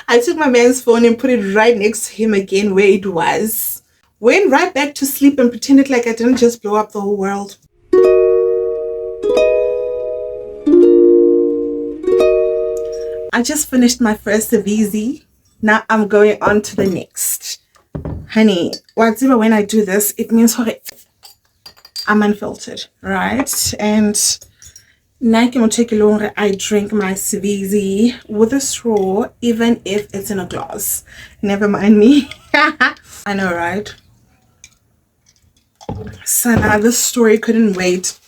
I took my man's phone and put it right next to him again where it was. Went right back to sleep and pretended like I didn't just blow up the whole world. I just finished my first VZ. Now I'm going on to the next. Honey, whatever when I do this, it means I'm unfiltered, right? And now I'm going to take a longer. I drink my VZ with a straw, even if it's in a glass. Never mind me. I know, right? So now this story couldn't wait.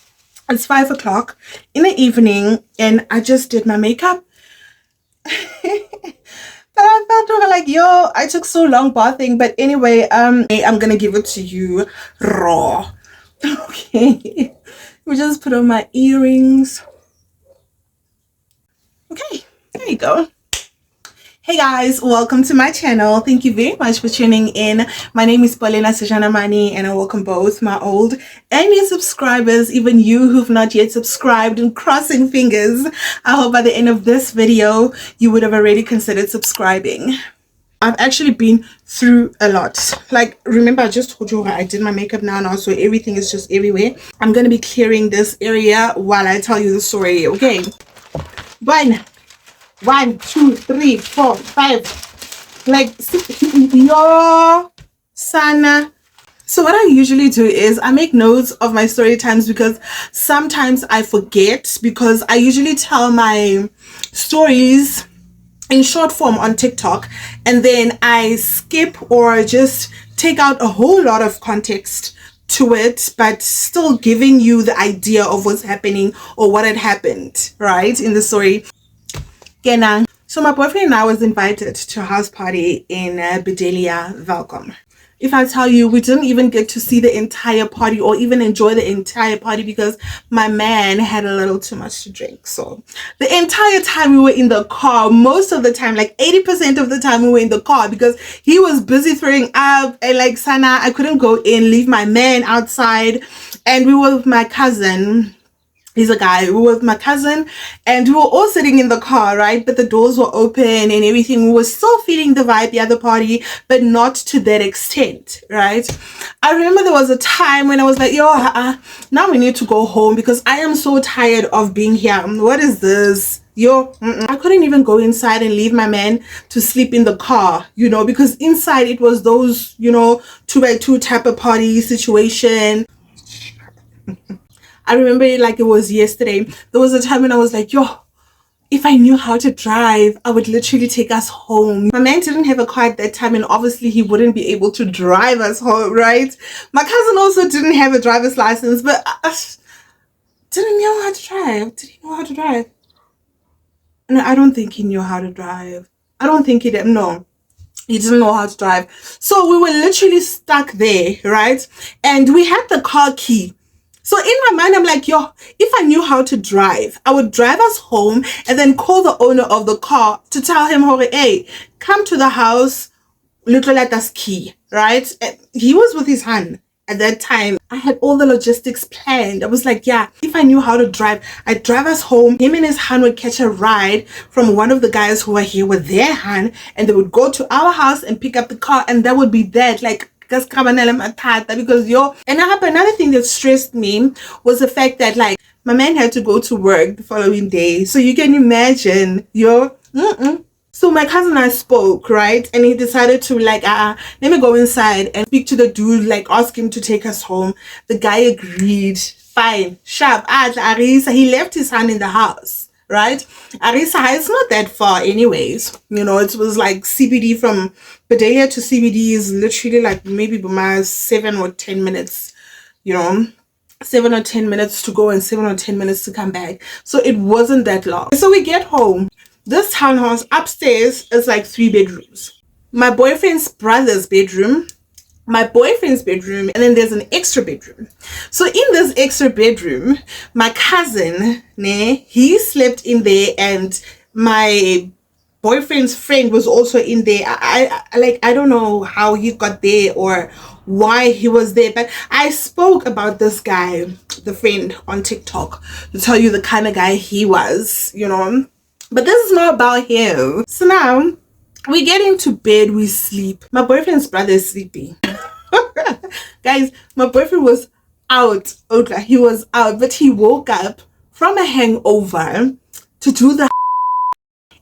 It's 5 o'clock in the evening and I just did my makeup. But I felt like, yo, I took so long bathing. But anyway, I'm gonna give it to you raw. Okay. We just put on my earrings. Okay, there you go. Hey guys, welcome to my channel. Thank you very much for tuning in. My name is Paulina Sejanamani and I welcome both my old and new subscribers, even you who've not yet subscribed, and crossing fingers. I hope by the end of this video, you would have already considered subscribing. I've actually been through a lot. Like, remember I just told you I did my makeup now, so everything is just everywhere. I'm going to be clearing this area while I tell you the story, okay? 1, 2, 3, 4, 5, like, yo, sana. So what I usually do is I make notes of my story times because sometimes I forget, because I usually tell my stories in short form on TikTok and then I skip or just take out a whole lot of context to it, but still giving you the idea of what's happening or what had happened, right, in the story. So my boyfriend and I was invited to a house party in Bedelia, Welkom. If I tell you, we didn't even get to see the entire party or even enjoy the entire party because my man had a little too much to drink. So the entire time we were in the car, most of the time, like 80% of the time we were in the car because he was busy throwing up and like Sana, I couldn't go in, leave my man outside, and we were with my cousin. He's a guy. We were with my cousin and we were all sitting in the car, right? But the doors were open and everything. We were still feeling the vibe, the other party, but not to that extent, right? I remember there was a time when I was like, yo, now we need to go home because I am so tired of being here. What is this? Yo, I couldn't even go inside and leave my man to sleep in the car, you know, because inside it was those, you know, 2x2 type of party situation. I remember it like it was yesterday. There was a time when I was like, yo, if I knew how to drive, I would literally take us home. My man didn't have a car at that time and obviously he wouldn't be able to drive us home, right? My cousin also didn't have a driver's license, but didn't know how to drive. Did he know how to drive? No, I don't think he knew how to drive. I don't think he did. No. He didn't know how to drive. So we were literally stuck there, right? And we had the car key. So in my mind, I'm like, yo, if I knew how to drive, I would drive us home and then call the owner of the car to tell him, hey, come to the house, little let us key, right? And he was with his hand at that time. I had all the logistics planned. I was like, yeah, if I knew how to drive, I'd drive us home. Him and his hand would catch a ride from one of the guys who were here with their hand, and they would go to our house and pick up the car, and that would be that. Like, because yo, and another thing that stressed me was the fact that like my man had to go to work the following day, so you can imagine, yo. So my cousin and I spoke, right, and he decided to like let me go inside and speak to the dude, like ask him to take us home. The guy agreed. Fine, sharp. Arisa, he left his hand in the house, right? Arisa, it's not that far anyways, you know. It was like CBD, from Bedelia to CBD is literally like maybe 7 or 10 minutes, you know, 7 or 10 minutes to go and 7 or 10 minutes to come back. So it wasn't that long. So we get home. This townhouse upstairs is like 3 bedrooms. My boyfriend's brother's bedroom, my boyfriend's bedroom, and then there's an extra bedroom. So in this extra bedroom, my cousin, he slept in there, and my boyfriend's friend was also in there. I don't know how he got there or why he was there, but I spoke about this guy, the friend, on TikTok to tell you the kind of guy he was, you know. But this is not about him. So now We get into bed, we sleep. My boyfriend's brother is sleeping. Guys, my boyfriend was out. Okay, he was out, but he woke up from a hangover to do the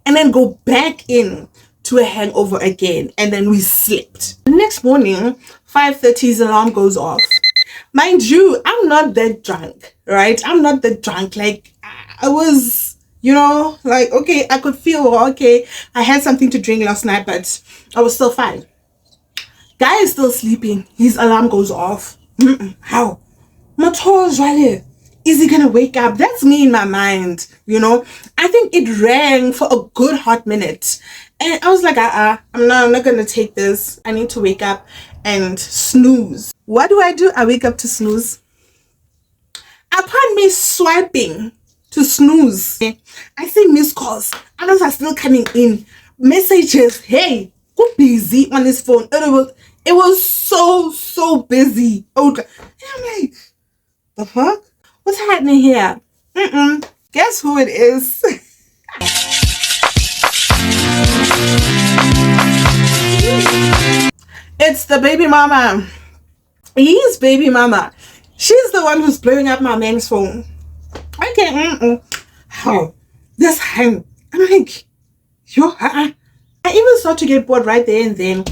and then go back in to a hangover again, and then we slept. The next morning, 5:30, his alarm goes off. Mind you, I'm not that drunk, right? I'm not that drunk. Like, I was, you know, like, okay, I could feel, okay, I had something to drink last night, but I was still fine. Guy is still sleeping. His alarm goes off. How? Is he gonna wake up? That's me in my mind, you know. I think it rang for a good hot minute, and I was like, I'm not gonna take this. I need to wake up and snooze. What do? I wake up to snooze. Upon me swiping to snooze, I see missed calls. Others are still coming in. Messages. Hey, go busy on his phone. It was so busy. Okay. And I'm like, the fuck? What's happening here? Guess who it is? It's the baby mama. He's baby mama. She's the one who's blowing up my man's phone. Okay. How? This hang. I'm like, I even start to get bored right there and then.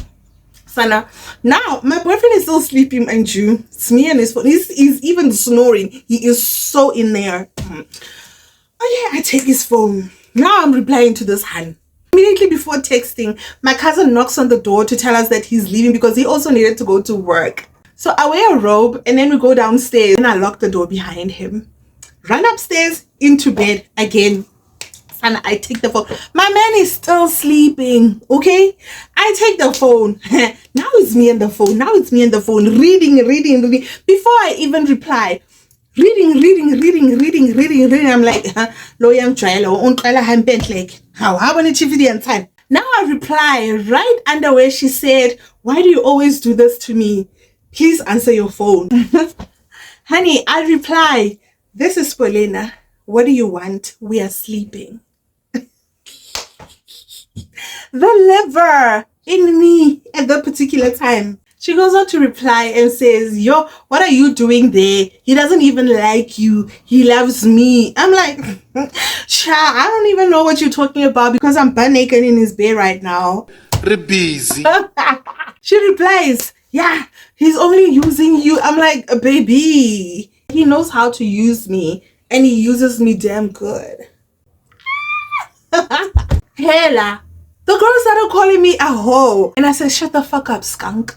Sana. Now, my boyfriend is still sleeping, and you. It's me and his phone. He's even snoring. He is so in there. Oh yeah, I take his phone. Now I'm replying to this hand. Immediately before texting, my cousin knocks on the door to tell us that he's leaving because he also needed to go to work. So I wear a robe and then we go downstairs and I lock the door behind him. Run upstairs, into bed again. And I take the phone. My man is still sleeping, okay? I take the phone. Now it's me and the phone. Now it's me and the phone. Reading. Before I even reply, reading. I'm like, loyam trial on like, how many TV and time? Now I reply right under where she said, why do you always do this to me? Please answer your phone. Honey, I reply, this is Polina. What do you want? We are sleeping. The liver in me at that particular time. She goes on to reply and says, yo, what are you doing there? He doesn't even like you. He loves me. I'm like, I don't even know what you're talking about because I'm butt naked in his bed right now. Busy. She replies, yeah, he's only using you. I'm like, baby, he knows how to use me and he uses me damn good. Hella. The girl started calling me a hoe. And I said, shut the fuck up, skunk.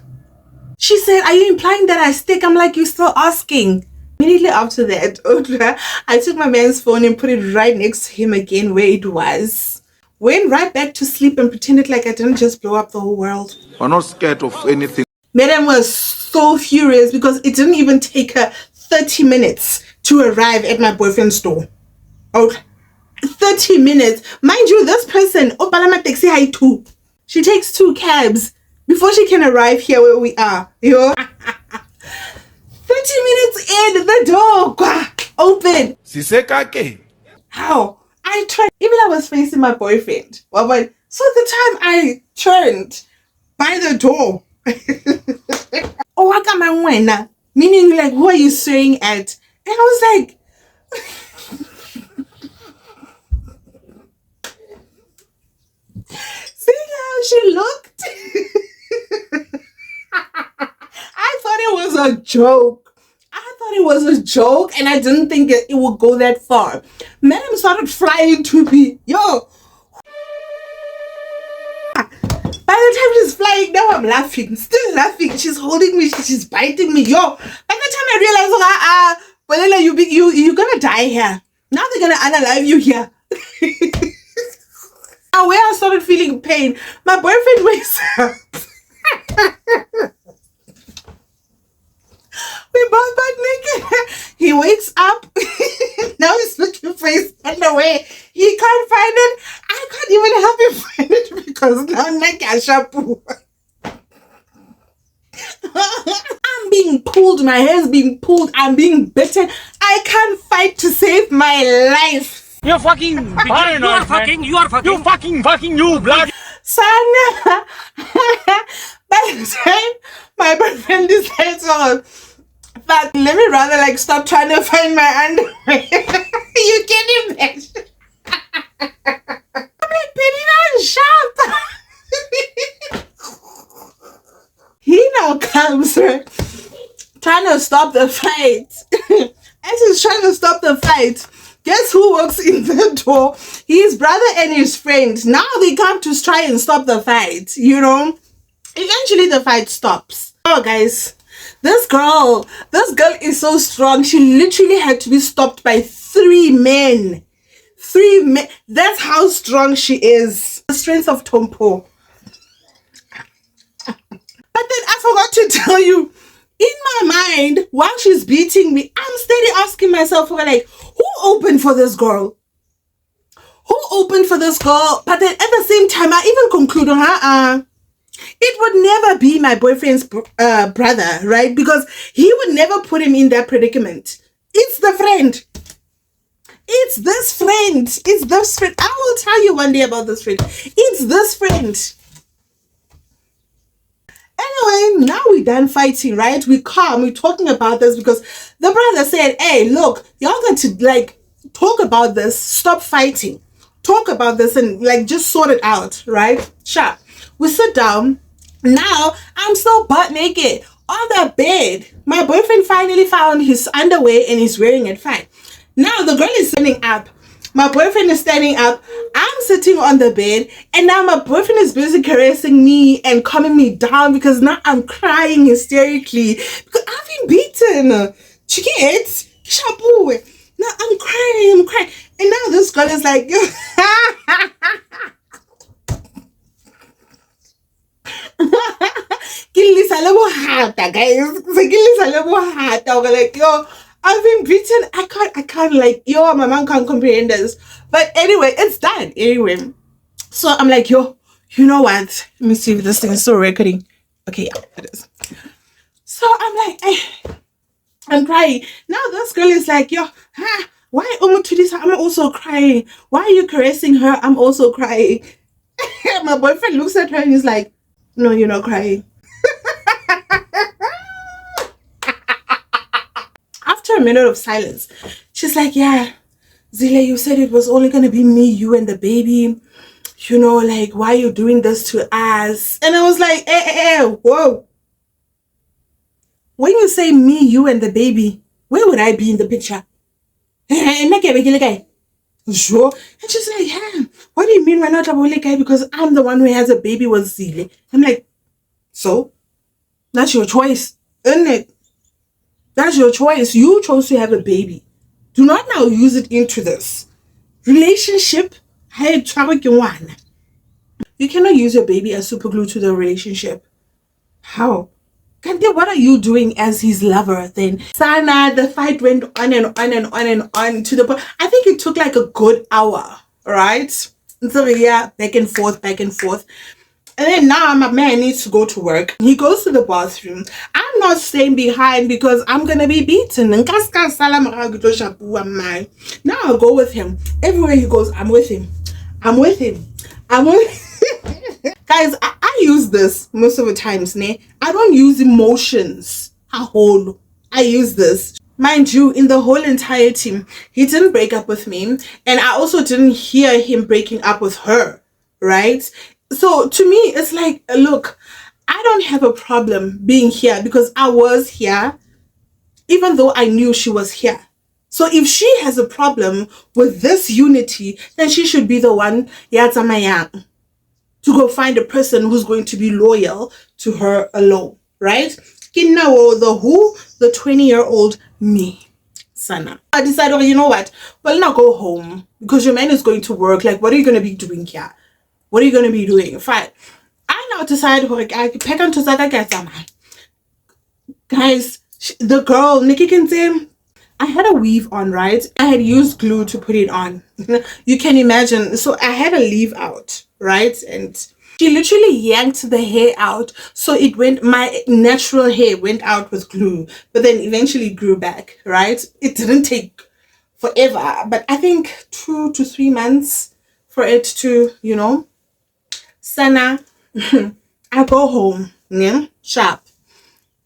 She said, are you implying that I stink? I'm like, you're still asking. Immediately after that, I took my man's phone and put it right next to him again where it was. Went right back to sleep and pretended like I didn't just blow up the whole world. I'm not scared of anything. Madam was so furious because it didn't even take her 30 minutes to arrive at my boyfriend's door. Okay. 30 minutes. Mind you, this person, Opalama taxi high too. She takes 2 cabs before she can arrive here where we are. You know? 30 minutes in, the door open. How? I tried. Even I was facing my boyfriend. Well, but so the time I turned by the door. Oh, I got my winner. Meaning, like, who are you staring at? And I was like, see how she looked? I thought it was a joke. And I didn't think it would go that far. Madam started flying to me. Yo. By the time she's flying, now I'm laughing. Still laughing. She's holding me. She's biting me. Yo. By the time I realized, you're gonna die here. Now they're gonna unalive you here. Now where I started feeling pain, my boyfriend wakes up. We both back naked. He wakes up. Now he's looking for his underwear. He can't find it. I can't even help him find it because now I'm being pulled. My hair's being pulled. I'm being bitten. I can't fight to save my life. You're fucking paranoid, you are fucking blood. Sana. By the time my boyfriend decides, oh, but let me rather like stop trying to find my underwear. You can imagine. I'm like, Penny, not sharp. He now comes, right, trying to stop the fight. As he's trying to stop the fight, guess who walks in the door? His brother and his friend. Now they come to try and stop the fight, you know. Eventually the fight stops. Oh guys, this girl is so strong. She literally had to be stopped by 3 men. 3 men. That's how strong she is. The strength of Tompo. But then I forgot to tell you, in my mind, while she's beating me, I'm steady asking myself, like, who opened for this girl? Who opened for this girl? But then at the same time, I even conclude, it would never be my boyfriend's brother, right? Because he would never put him in that predicament. It's the friend. It's this friend. It's this friend. I will tell you one day about this friend. It's this friend. Anyway, now we're done fighting, right? We calm, we're talking about this because the brother said, hey, look, y'all got to like talk about this, stop fighting, talk about this and like just sort it out, right? Sure. We sit down. Now I'm still butt naked on the bed. My boyfriend finally found his underwear and he's wearing it fine. Now the girl is standing up. My boyfriend is standing up. I'm sitting on the bed. And now my boyfriend is busy caressing me and calming me down because now I'm crying hysterically. Because I've been beaten. Chiquette. Shabu. Now I'm crying. And now this girl is like, guys. Like, yo, I've been beaten. I can't like, yo, my mom can't comprehend this. But anyway, it's done. Anyway. So I'm like, yo, you know what? Let me see if this thing is still recording. Okay, yeah, it is. So I'm like, I'm crying. Now this girl is like, yo, why I'm also crying. Why are you caressing her? I'm also crying. My boyfriend looks at her and he's like, no, you're not crying. After a minute of silence, she's like, yeah, Zile, you said it was only going to be me, you and the baby. You know, like, why are you doing this to us? And I was like, whoa. When you say me, you and the baby, where would I be in the picture? Sure. And she's like, yeah, what do you mean we're not a guy? Because I'm the one who has a baby with Zile. I'm like, so? That's your choice, isn't it? That's your choice. You chose to have a baby. Do not now use it into this relationship. You cannot use your baby as super glue to the relationship. How? What are you doing as his lover then? Sana, the fight went on and on and on and on to the point. I think it took like a good hour, right? So yeah, back and forth. And then now my man needs to go to work. He goes to the bathroom. I'm not staying behind because I'm going to be beaten. Now I'll go with him. Everywhere he goes, I'm with him. Guys, I use this most of the times. I don't use emotions. I use this. Mind you, in the whole entire team, he didn't break up with me. And I also didn't hear him breaking up with her. Right? So to me, it's like, look, I don't have a problem being here because I was here, even though I knew she was here. So if she has a problem with this unity, then she should be the one, to go find a person who's going to be loyal to her alone, right? The 20-year-old me, Sana. I decided, you know what? Well, now go home because your man is going to work. Like, what are you going to be doing here? What are you going to be doing? Fine. I now decided, guys, the girl, Nikki can say, I had a weave on, right? I had used glue to put it on. You can imagine. So I had a leave out, right? And she literally yanked the hair out. So it went, my natural hair went out with glue, but then eventually grew back, right? It didn't take forever, but I think 2 to 3 months for it to, Sana, I go home, yeah, sharp.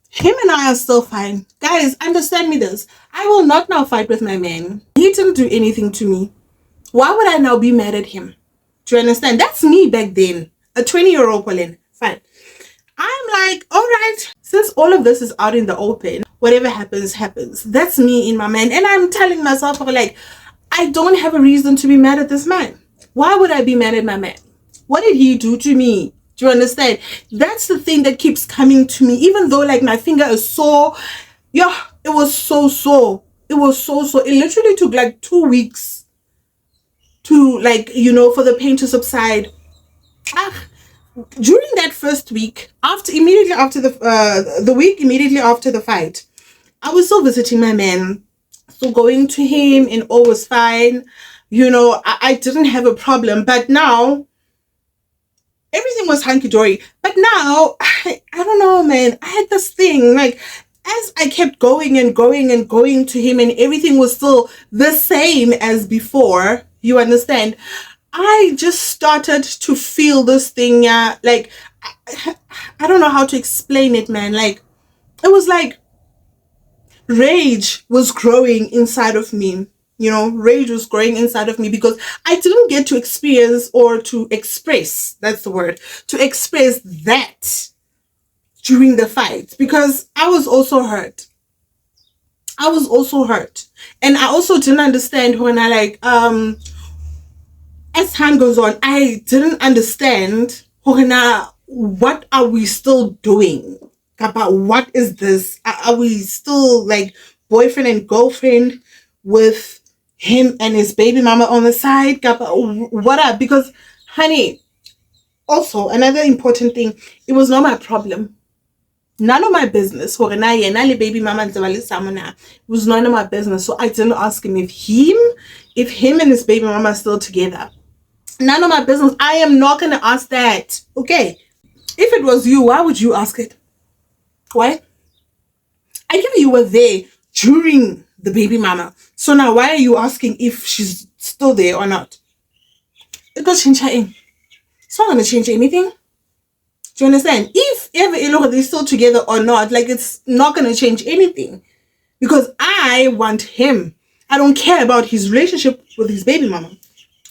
Him and I are still fine. Guys, understand me this. I will not now fight with my man. He didn't do anything to me. Why would I now be mad at him? Do you understand? That's me back then. A 20-year-old Pauline. Fine. I'm like, all right, since all of this is out in the open, whatever happens, happens. That's me in my man. And I'm telling myself, like, I don't have a reason to be mad at this man. Why would I be mad at my man? What did he do to me? Do you understand? That's the thing that keeps coming to me. Even though, like, my finger is sore. Yeah, it was so sore. It was so sore. It literally took, like, 2 weeks to, like, you know, for the pain to subside. During that first week, immediately after the week immediately after the fight, I was still visiting my man, so going to him and all was fine. You know, I didn't have a problem, but now everything was hunky-dory. But now I don't know, man, I had this thing, like, as I kept going and going and going to him and everything was still the same as before, you understand, I just started to feel this thing, yeah, like, I don't know how to explain it, man. Like, it was like rage was growing inside of me, you know, rage was growing inside of me because I didn't get to experience or to express, that's the word, to express that during the fight, because I was also hurt. I was also hurt. And I also didn't understand when I, like, as time goes on, I didn't understand what are we still doing? About what is this? Are we still like boyfriend and girlfriend with him and his baby mama on the side? What up? Because, honey, also another important thing, it was not my problem. None of my business. Baby mama it was none of my business. So I didn't ask him if him and his baby mama are still together. None of my business. I am not going to ask that. Okay. If it was you, why would you ask it? Why? I know you were there during the baby mama. So now why are you asking if she's still there or not? It got change her in. It's not going to change anything. Do you understand? If ever they're still together or not, like, it's not going to change anything. Because I want him. I don't care about his relationship with his baby mama.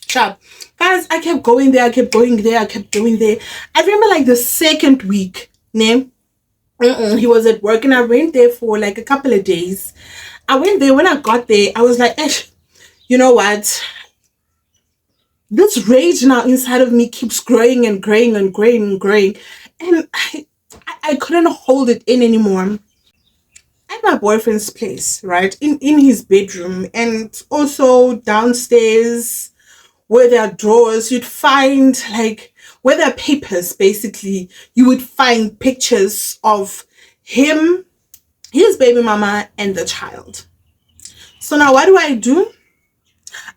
Sharp. Guys, I kept going there, I kept going there, I kept going there. I remember, like, the second week, he was at work and I went there for like a couple of days. I went there. When I got there, I was like, you know what? This rage now inside of me keeps growing and growing and growing and growing. And I couldn't hold it in anymore. At my boyfriend's place, right? In his bedroom and also downstairs, where there are drawers, you'd find, like, where there are papers, basically, you would find pictures of him, his baby mama, and the child. So now what do?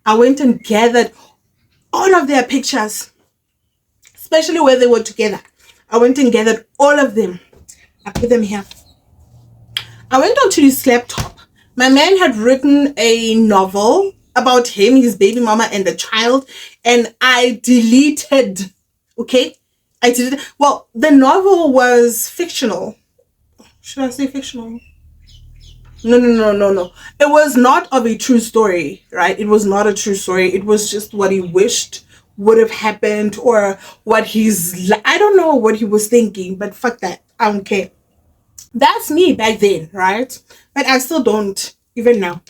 I went and gathered all of their pictures, especially where they were together. I went and gathered all of them. I put them here. I went onto his laptop. My man had written a novel about him, his baby mama, and the child, and I deleted. Okay, I did. Well, the novel was fictional. Should I say fictional? No. It was not of a true story, right? It was not a true story. It was just what he wished would have happened, or what I don't know what he was thinking, but fuck that. I don't care. That's me back then, right? But I still don't, even now,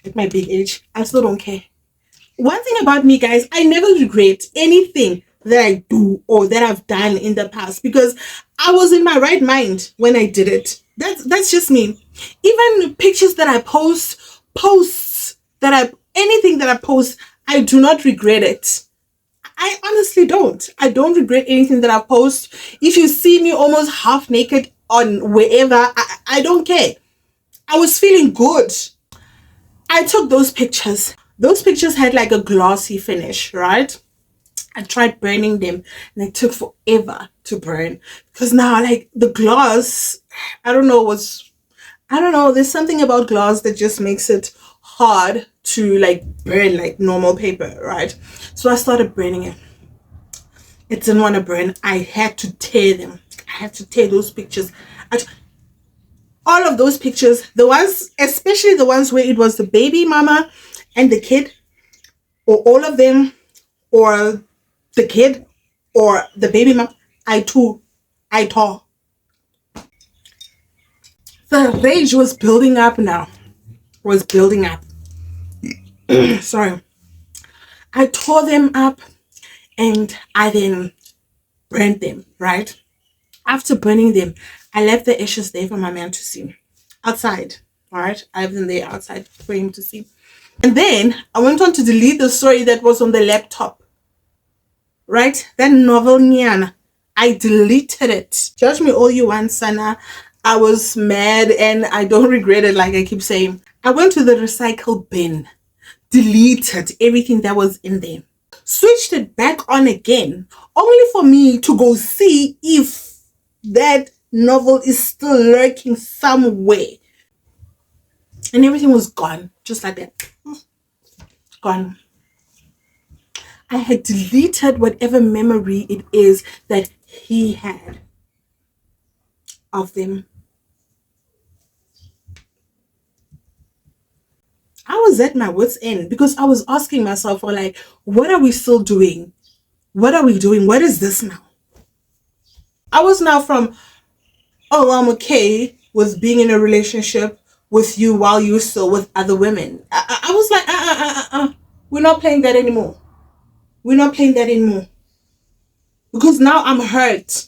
at my big age, I still don't care. One thing about me, guys, I never regret anything that I do or that I've done in the past, because I was in my right mind when I did it. That's just me. Even pictures that I anything that I post, I do not regret it. I honestly don't. I don't regret anything that I post. If you see me almost half naked on wherever, I don't care. I was feeling good. I took those pictures. Those pictures had like a glossy finish, right? I tried burning them and it took forever to burn, because now, like, the gloss, I don't know, there's something about gloss that just makes it hard to, like, burn like normal paper, right? So I started burning it. It didn't want to burn. I had to tear them. I had to tear those pictures. All of those pictures, the ones, especially the ones where it was the baby mama and the kid, or all of them, or the kid, or the baby mama, I tore. The rage was building up now. Was building up. Sorry. I tore them up and I then burned them, right? After burning them, I left the ashes there for my man to see. Outside, alright? I left them there outside for him to see. And then I went on to delete the story that was on the laptop. Right? That novel Nyana. I deleted it. Judge me all you want, Sana. I was mad and I don't regret it, like I keep saying. I went to the recycle bin, deleted everything that was in there, switched it back on again, only for me to go see if that novel is still lurking somewhere. And everything was gone, just like that. Gone. I had deleted whatever memory it is that he had of them. I was at my wit's end because I was asking myself, for like, what are we still doing? What are we doing? What is this now? I was now from, oh, I'm okay with being in a relationship with you while you're still with other women. I was like, we're not playing that anymore. We're not playing that anymore. Because now I'm hurt.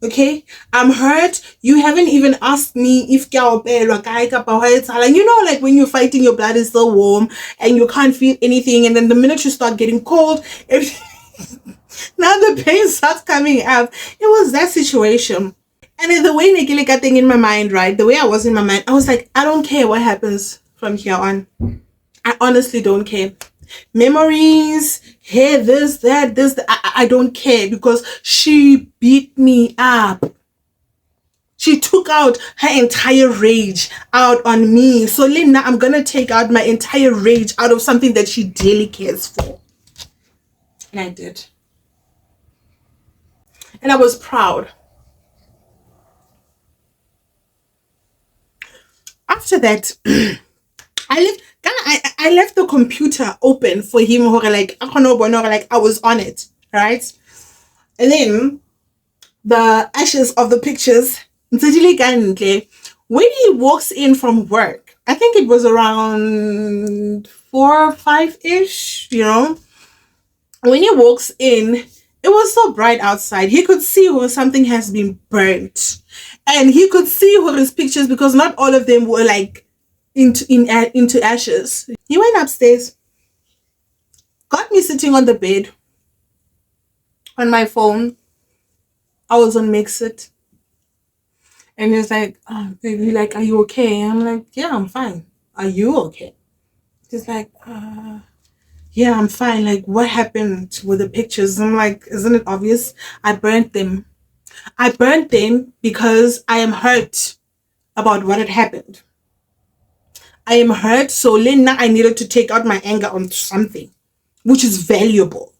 Okay? I'm hurt. You haven't even asked me if and you know, like when you're fighting, your blood is still warm and you can't feel anything, and then the minute you start getting cold, now the pain starts coming up. It was that situation. And then the way Nekilika thing in my mind, right? The way I was in my mind, I was like, I don't care what happens from here on. I honestly don't care. Memories, hey, this, that, I don't care, because she beat me up. She took out her entire rage out on me. So Lena, I'm gonna take out my entire rage out of something that she dearly cares for. And I did. And I was proud. After that, I left the computer open for him, like I was on it, right? And then the ashes of the pictures, when he walks in from work, I think it was around 4 or 5-ish, you know, when he walks in, it was so bright outside. He could see where something has been burnt, and he could see where his pictures, because not all of them were like into ashes. He went upstairs, got me sitting on the bed on my phone. I was on Mixit, and he was like, oh, baby, like, are you okay? I'm like, yeah, I'm fine. Are you okay? He's like, yeah, I'm fine. Like, what happened with the pictures? I'm like, isn't it obvious? I burnt them. I burnt them because I am hurt about what had happened. I am hurt, so Lena, I needed to take out my anger on something which is valuable.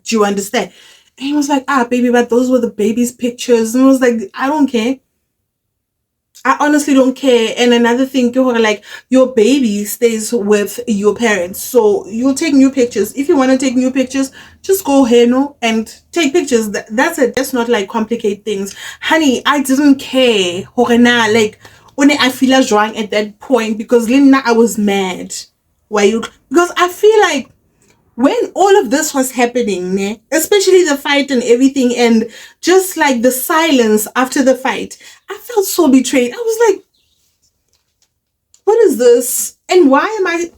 Do you understand? And he was like, baby, but those were the baby's pictures. And I was like, I don't care. I honestly don't care. And another thing, like, your baby stays with your parents, so you'll take new pictures. If you want to take new pictures, just go ahead, and take pictures. That's it. Let's not like complicate things, honey. I didn't care. Like, when I feel as drawing at that point, because Lena, I was mad. Because I feel like when all of this was happening, especially the fight and everything, and just like the silence after the fight, I felt so betrayed. I was like, what is this? And why am I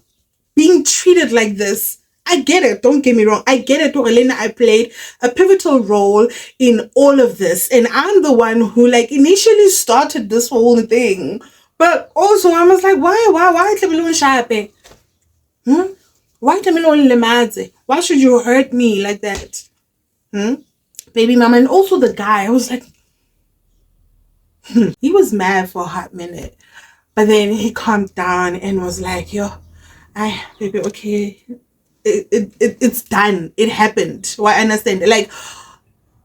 being treated like this? I get it. Don't get me wrong. I get it. Elena, I played a pivotal role in all of this. And I'm the one who like initially started this whole thing. But also I was like, why Why should you hurt me like that? Baby mama. And also the guy, I was like, he was mad for a hot minute. But then he calmed down and was like, yo, baby, okay. It's done. It happened. Well, I understand. Like,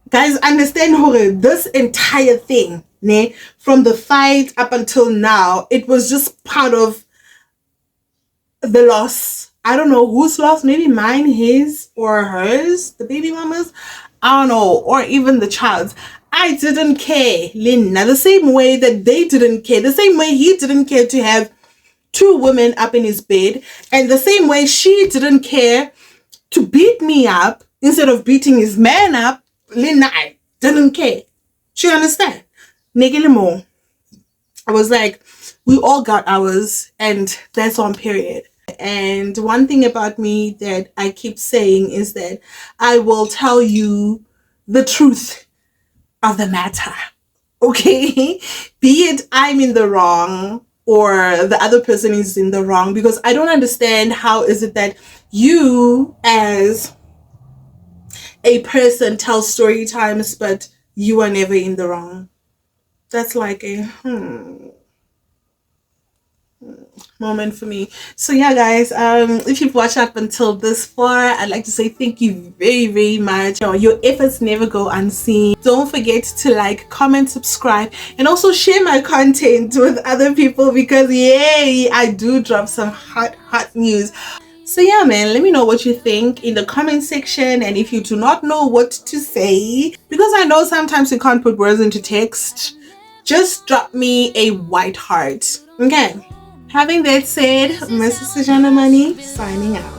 Guys, understand Hore, this entire thing, ne, from the fight up until now, it was just part of the loss. I don't know whose loss, maybe mine, his, or hers, the baby mama's, I don't know, or even the child's. I didn't care, Lina, the same way that they didn't care, the same way he didn't care to have two women up in his bed, and the same way she didn't care to beat me up instead of beating his man up. Lina, I didn't care. Do you understand? Negilimo. I was like, we all got ours, and that's on period. And one thing about me that I keep saying is that I will tell you the truth of the matter. Okay? Be it I'm in the wrong or the other person is in the wrong, because I don't understand how is it that you as a person tell story times but you are never in the wrong. That's like a moment for me. So yeah, guys, if you've watched up until this far, I'd like to say thank you very, very much. Your efforts never go unseen. Don't forget to like, comment, subscribe, and also share my content with other people, because yay, I do drop some hot news. So yeah, man, let me know what you think in the comment section. And if you do not know what to say, because I know sometimes you can't put words into text, just drop me a white heart. Okay. Having that said, Mrs. Sajana Money signing out.